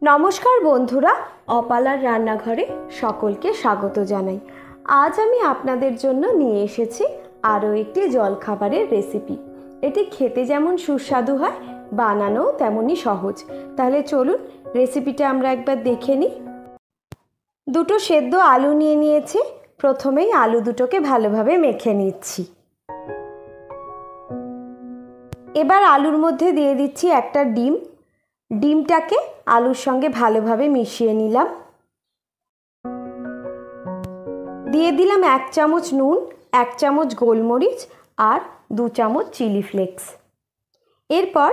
নমস্কার বন্ধুরা, অপালার রান্নাঘরে সকলকে স্বাগত জানাই। আজ আমি আপনাদের জন্য নিয়ে এসেছি আরও একটি জলখাবারের রেসিপি। এটি খেতে যেমন সুস্বাদু হয়, বানানো তেমনই সহজ। তাহলে চলুন রেসিপিটা আমরা একবার দেখে নিই। দুটো সেদ্ধ আলু নিয়ে নিয়েছি। প্রথমেই আলু দুটোকে ভালোভাবে মেখে নিচ্ছি। এবার আলুর মধ্যে দিয়ে দিচ্ছি একটা ডিম। ডিমটাকে আলুর সঙ্গে ভালোভাবে মিশিয়ে নিলাম। দিয়ে দিলাম 1 চামচ নুন, 1 চামচ গোলমরিচ আর 2 চামচ চিলি ফ্লেক্স। এরপর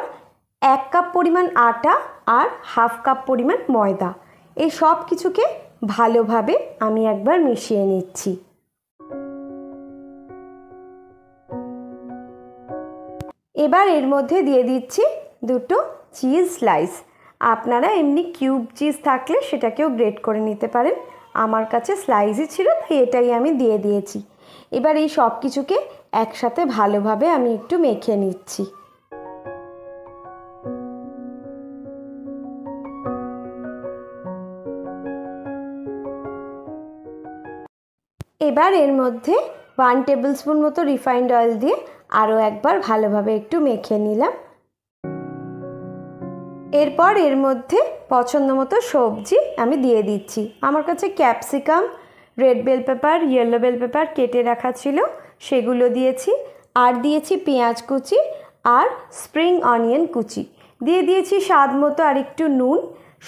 1 কাপ পরিমাণ আটা আর হাফ কাপ পরিমাণ ময়দা, এই সব কিছুকে ভালোভাবে আমি একবার মিশিয়ে নিচ্ছি। এবার এর মধ্যে দিয়ে দিচ্ছি দুটো চিজ স্লাইস। আপনারা এমনি কিউব চিজ থাকলে সেটাকেও গ্রেট করে নিতে পারেন। আমার কাছে স্লাইসই ছিল, তাই এটাই আমি দিয়ে দিয়েছি। এবার এই সব কিছুকে একসাথে ভালোভাবে আমি একটু মেখে নিচ্ছি। এবার এর মধ্যে 1 টেবিল স্পুন মতো রিফাইন্ড অয়েল দিয়ে আরও একবার ভালোভাবে একটু মেখে নিলাম। এরপর এর মধ্যে পছন্দ মতো সবজি আমি দিয়ে দিচ্ছি। আমার কাছে capsicum, red bell pepper, yellow bell pepper কেটে রাখা ছিল, সেগুলো দিয়েছি। আর দিয়েছি পেঁয়াজ কুচি আর স্প্রিং অনিয়ন কুচি। দিয়ে দিয়েছি স্বাদ মতো আর একটু নুন।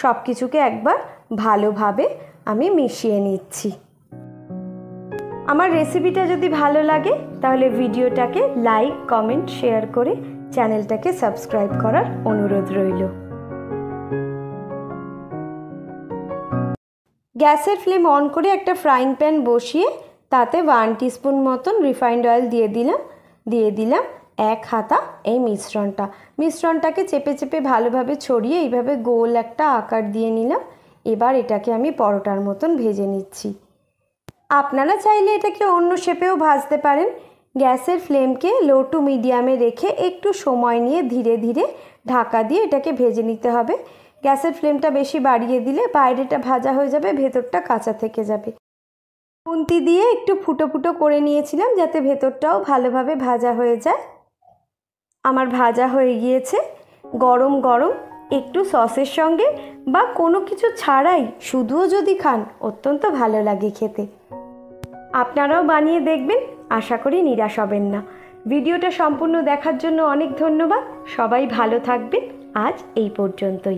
সব কিছুকে একবার ভালোভাবে আমি মিশিয়ে নিচ্ছি। আমার রেসিপিটা যদি ভালো লাগে তাহলে ভিডিওটাকে লাইক, কমেন্ট, শেয়ার করে চ্যানেলটাকে সাবস্ক্রাইব করার অনুরোধ রইল। গ্যাসের ফ্লেম অন করে একটা ফ্রাইং প্যান বসিয়ে তাতে 1 টিস্পুন মতন রিফাইন্ড অয়েল দিয়ে দিলাম 1 হাতা এই মিশ্রণটাকে চেপে চেপে ভালোভাবে ছড়িয়ে এইভাবে গোল একটা আকার দিয়ে নিলাম। এবার এটাকে আমি পরোটার মতন ভেজে নিচ্ছি। আপনারা চাইলে এটাকে অন্য শেপেও ভাজতে পারেন। গ্যাসের ফ্লেমকে লো টু মিডিয়ামে রেখে একটু সময় নিয়ে ধীরে ধীরে ঢাকা দিয়ে এটাকে ভেজে নিতে হবে। গ্যাসের ফ্লেমটা বেশি বাড়িয়ে দিলে বাইরেটা ভাজা হয়ে যাবে, ভেতরটা কাঁচা থেকে যাবে। খুন্তি দিয়ে একটু ফুটো ফুটো করে নিয়েছিলাম যাতে ভেতরটাও ভালোভাবে ভাজা হয়ে যায়। আমার ভাজা হয়ে গিয়েছে। গরম গরম একটু সসের সঙ্গে বা কোনো কিছু ছাড়াই শুধুও যদি খান অত্যন্ত ভালো লাগে খেতে। আপনারাও বানিয়ে দেখবেন, আশা করি নিরাশ হবেন না। ভিডিওটা সম্পূর্ণ দেখার জন্য অনেক ধন্যবাদ। সবাই ভালো থাকবেন। আজ এই পর্যন্তই।